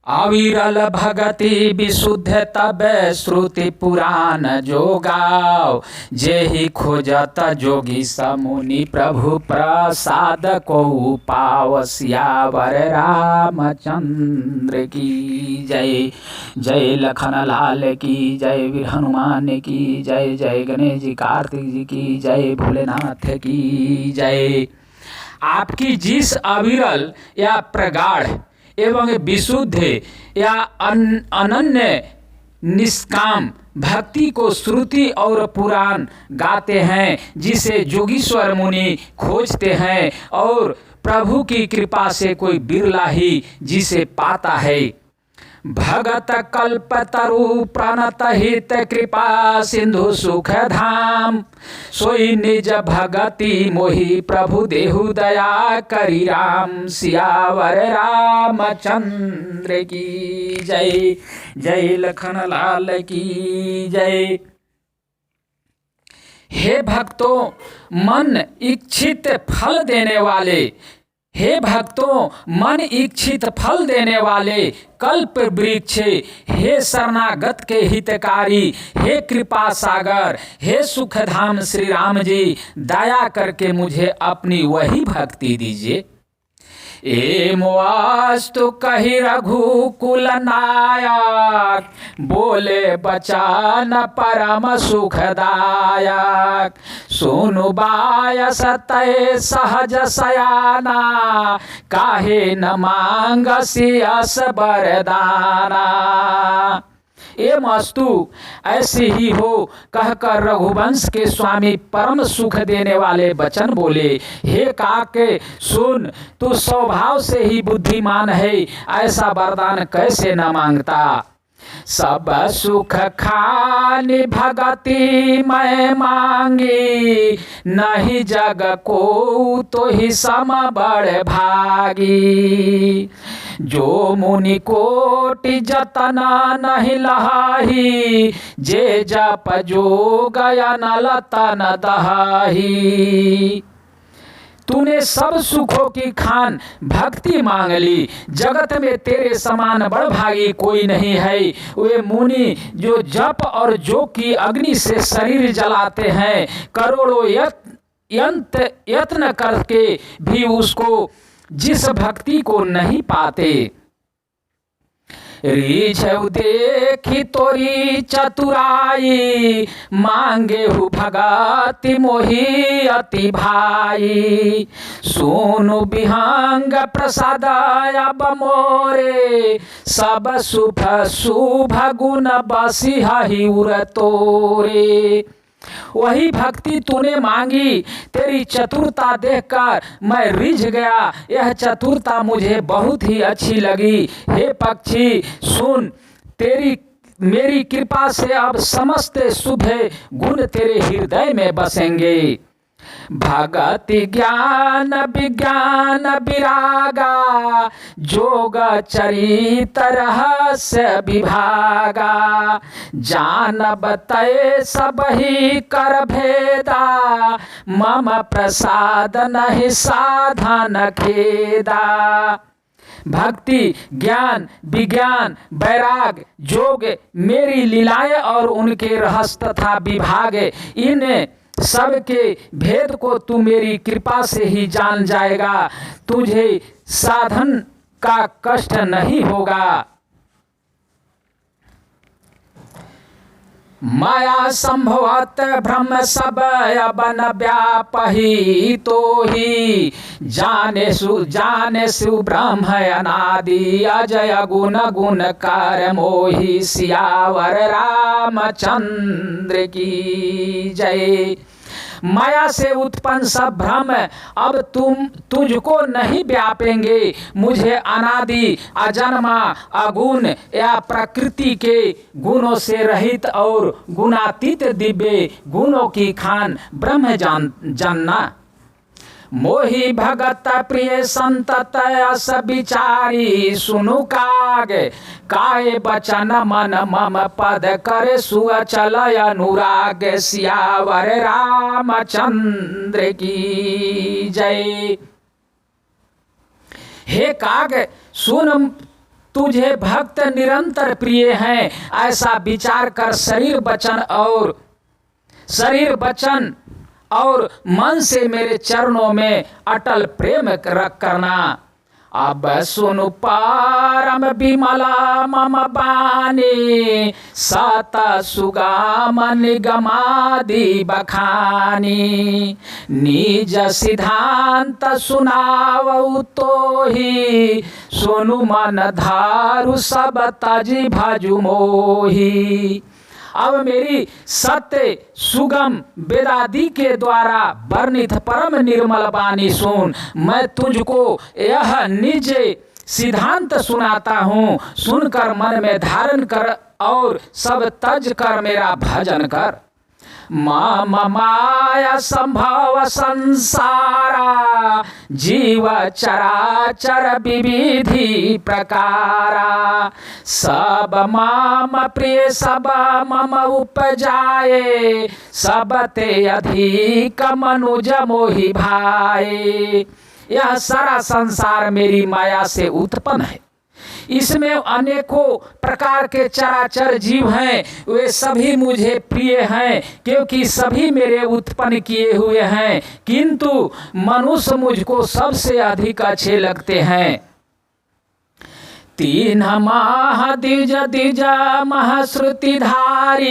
अविरल भगति विशुद्ध तब श्रुति पुराण जो गाओ। जेहि खोजत जोगी समुनि प्रभु प्रसाद को पाव। सियावर रामचंद्र की जय। जय लखन लाल की जय, वीर हनुमान की जय। जय गणेश जी कार्तिक जी की जय, भोलेनाथ की जय। आपकी जिस अविरल या प्रगाढ़ एवं विशुद्ध या अनन्य निष्काम भक्ति को श्रुति और पुराण गाते हैं, जिसे जोगीश्वर मुनि खोजते हैं और प्रभु की कृपा से कोई बिरला ही जिसे पाता है। भगत कल्पतरु प्रणत हित कृपा सिंधु सुख धाम। सोई निज भगति मोहि प्रभु देहु दया करी राम। सियावर रामचंद्र की जय। जय लखन लाल की जय। हे भक्तों, मन इच्छित फल देने वाले, हे भक्तों मन इच्छित फल देने वाले कल्प वृक्ष, हे शरणागत के हितकारी, हे कृपा सागर, हे सुखधाम श्री राम जी, दया करके मुझे अपनी वही भक्ति दीजिए। एमवास्तु कही रघुकुल नायक, बोले बचान परम सुखदायक। सुनु बायस तय सहज सयाना, काहे न मांगसी अस बरदाना। एमस्तु ऐसी ही हो कहकर रघुवंश के स्वामी परम सुख देने वाले वचन बोले। हे काके सुन, तू स्वभाव से ही बुद्धिमान है, ऐसा वरदान कैसे न मांगता। सब सुख खानि भगति मैं मांगी, नहीं जग को तो ही सम बड़ भागी। जो मुनि कोटि जतना नहीं लहाही, जे जप जो गया न तन दहाही। तूने सब सुखों की खान भक्ति मांग ली, जगत में तेरे समान बड़भागी कोई नहीं है। वे मुनि जो जप और जो की अग्नि से शरीर जलाते हैं, करोड़ों यत्न करके भी उसको जिस भक्ति को नहीं पाते। रीझ देखी तोरी चतुराई, मांगे हु भगति मोहि अति भाई। सुनु विहंग प्रसाद अब मोरे, सब शुभ शुभ गुण बसी हहि उर तोरे। वही भक्ति तूने मांगी, तेरी चतुरता देखकर मैं रिझ गया। यह चतुरता मुझे बहुत ही अच्छी लगी। हे पक्षी सुन, तेरी मेरी कृपा से अब समस्त शुभ गुण तेरे हृदय में बसेंगे। भगति ज्ञान विज्ञान विरागा, जोग चरित रहस्य विभागा। जानब तय सब ही कर भेदा, मम प्रसाद नहीं साधन खेदा। भक्ति ज्ञान विज्ञान वैराग जोग मेरी लीलाएं और उनके रहस्य तथा विभाग, इन सब के भेद को तू मेरी कृपा से ही जान जाएगा। तुझे साधन का कष्ट नहीं होगा। माया संभवत ब्रह्म सब अबन व्यापही, तो ही जाने सु ब्रह्म अनादि अजय गुण गुण कर मोहि। सियावर रामचंद्र की जय। माया से उत्पन्न सब भ्रम अब तुझको नहीं व्यापेंगे। मुझे अनादि अजन्मा अगुण या प्रकृति के गुणों से रहित और गुणातीत दिव्य गुणों की खान ब्रह्म जानना। मोहि भगत प्रिय संतत अस विचारी, सुनु काग काय बचन मन मम पद करे सुअचल अनुराग। सियावर रामचंद्र की जय। हे काग सुन, तुझे भक्त निरंतर प्रिय हैं, ऐसा विचार कर शरीर वचन और मन से मेरे चरणों में अटल प्रेम रख करना। अब सुनु परम विमला मम बानी, सत सुगम निगमादि बखानी। निज सिद्धांत सुनावऊ तोहि, सुनु मन धारु सब तजि भजु मोहि। अब मेरी सत्य सुगम वेदादि के द्वारा वर्णित परम निर्मल वाणी सुन। मैं तुझको यह निज सिद्धांत सुनाता हूँ, सुनकर मन में धारण कर और सब तज कर मेरा भजन कर। मम माया संभव संसारा, जीव चराचर विविधि प्रकारा। सब मम प्रिय सब मम उपजाए, सब ते अधिक मनुज मोहि भाए। यह सारा संसार मेरी माया से उत्पन्न है। इसमें अनेकों प्रकार के चराचर जीव हैं, वे सभी मुझे प्रिय हैं, क्योंकि सभी मेरे उत्पन्न किए हुए हैं, किंतु मनुष्य मुझको सबसे अधिक अच्छे लगते हैं। तीन माह द्विज द्विज महश्रुतिधारी,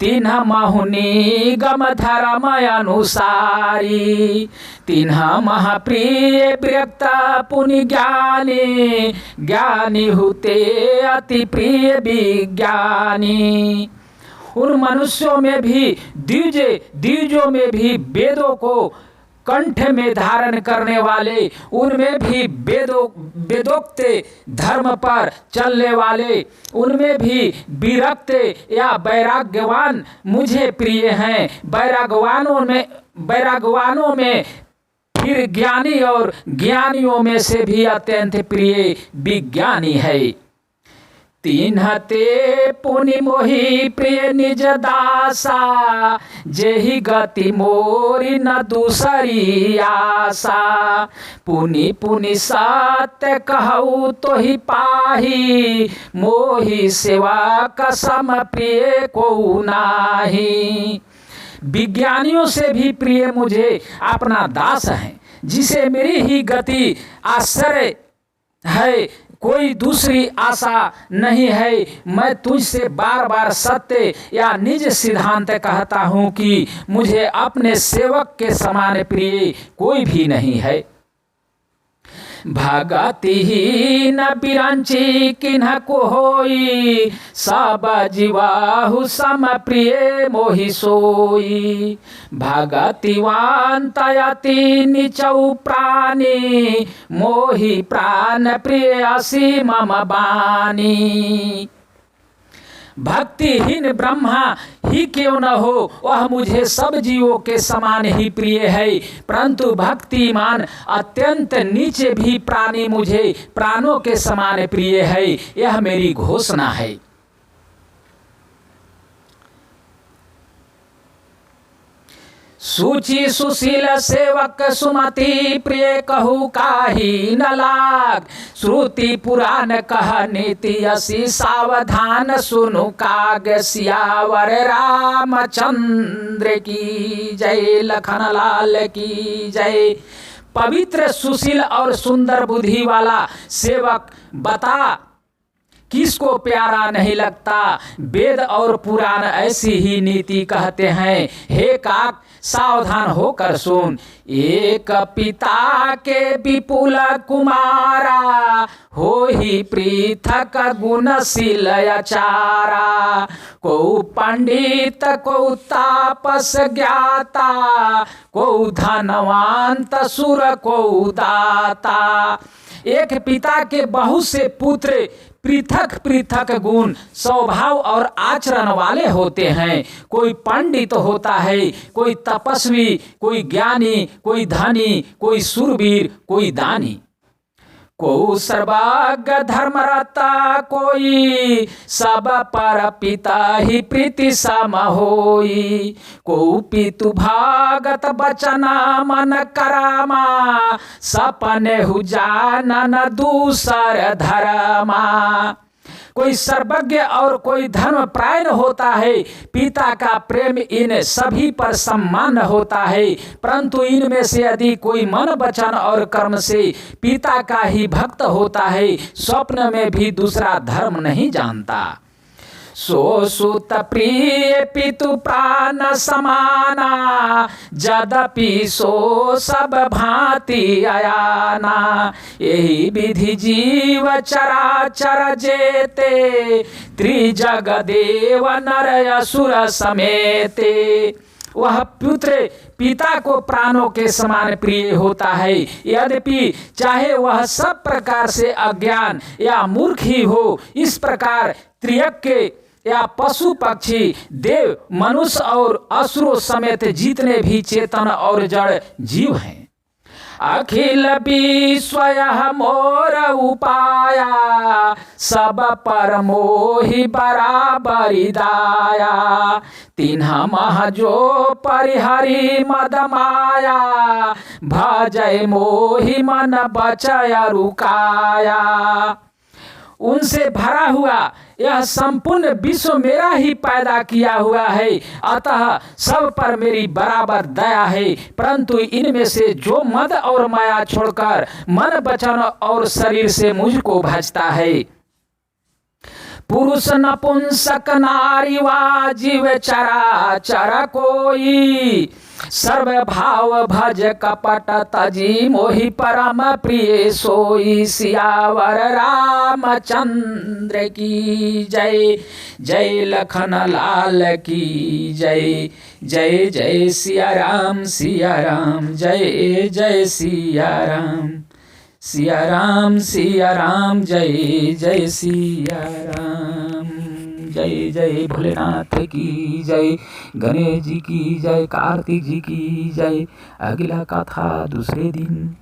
तीन महुनि गम धर्म अनुसारी। तीन महाप्रिय विरक्त पुनि ज्ञानी, ज्ञानी हुते अति प्रिय विज्ञानी। उन मनुष्यों में भी द्विजों में भी वेदों को कंठ में धारण करने वाले, उनमें भी वेदोक्त धर्म पर चलने वाले, उनमें भी विरक्त या वैराग्यवान मुझे प्रिय हैं। वैरागवानों में फिर ज्ञानी और ज्ञानियों में से भी अत्यंत प्रिय विज्ञानी है। तीन ते पुनि मोहि प्रिय निज दासा, जेहि गति मोरी न दूसरी आशा। पुनि पुनि सत्य कहूँ तो ही पाही, मोहि सेवा कसम प्रिय को नाही। विज्ञानियों से भी प्रिय मुझे अपना दास है, जिसे मेरी ही गति आश्चर्य है, कोई दूसरी आशा नहीं है। मैं तुझसे बार बार सत्य या निज सिद्धांत कहता हूँ कि मुझे अपने सेवक के समान प्रिय कोई भी नहीं है। भगतिहीन बिरंची किन्ह को होई, सब जीवाहु सम प्रिय मोहि सोई। भगतिवान तयति निचौ प्राणी, मोहि प्राण प्रिय असी मम बानी। भक्तिहीन ब्रह्मा ही क्यों न हो, वह मुझे सब जीवों के समान ही प्रिय है, परंतु भक्तिमान अत्यंत नीचे भी प्राणी मुझे प्राणों के समान प्रिय है। यह मेरी घोषणा है। सूची सुशील सेवक सुमति प्रिय कहू काही न लाग। श्रुति पुराण कह नीति असी सावधान सुनु काग। सियावर रामचंद्र की जय, लखन लाल की जय। पवित्र सुशील और सुंदर बुद्धि वाला सेवक बता किसको प्यारा नहीं लगता। वेद और पुराण ऐसी ही नीति कहते हैं। हे काक, सावधान होकर सुन। एक पिता के विपुल कुमारा, हो ही पृथक गुणशील आचारा। को पंडित को तापस ज्ञाता, को धनवंत सुर को दाता। एक पिता के बहुत से पुत्र पृथक पृथक गुण, स्वभाव और आचरण वाले होते हैं। कोई पंडित होता है, कोई तपस्वी, कोई ज्ञानी, कोई धनी, कोई शूरवीर, कोई दानी। को सर्वज्ञ धर्मरता कोई, सब पर पिता ही प्रीति सम होई। को पितु भागत बचना मन करामा, सपने हु जानन दूसर धर्मा। कोई सर्वज्ञ और कोई धर्म प्रायण होता है, पिता का प्रेम इन सभी पर सम्मान होता है, परंतु इनमें से यदि कोई मन वचन और कर्म से पिता का ही भक्त होता है, स्वप्न में भी दूसरा धर्म नहीं जानता। सो सुत प्रिय पितु प्राण समाना, यद्यपि सो सब भांति अयाना। यही विधि जीव चराचर जेते, त्रिजग देव नर असुर समेते। वह पुत्र पिता को प्राणों के समान प्रिय होता है, यद्यपि चाहे वह सब प्रकार से अज्ञान या मूर्ख ही हो। इस प्रकार त्रियक के या पशु पक्षी देव मनुष्य और असुरों समेत जितने भी चेतन और जड़ जीव हैं। अखिल विश्व मोर उपाया, सब पर मोहि बराबरि दाया। तिन्ह मह जो परिहरि मद माया, भजय मोहि मन बचय रुकाया। उनसे भरा हुआ यह संपूर्ण विश्व मेरा ही पैदा किया हुआ है, अतः सब पर मेरी बराबर दया है। परंतु इनमें से जो मद और माया छोड़कर मन वचन और शरीर से मुझको भजता है, पुरुष नपुंसक नारी वा जीव चराचर कोई, सर्व भाव भज कपट तजी मोहि परम प्रिय सोई। सियावर रामचंद्र की जय, जय लखन लाल की जय। जय जय सिया राम जय जय सिया राम। सिया राम जय जय सिया राम। जय जय भोलेनाथ की जय, गणेश जी की जय, कार्तिक जी की जय। अगला कथा दूसरे दिन।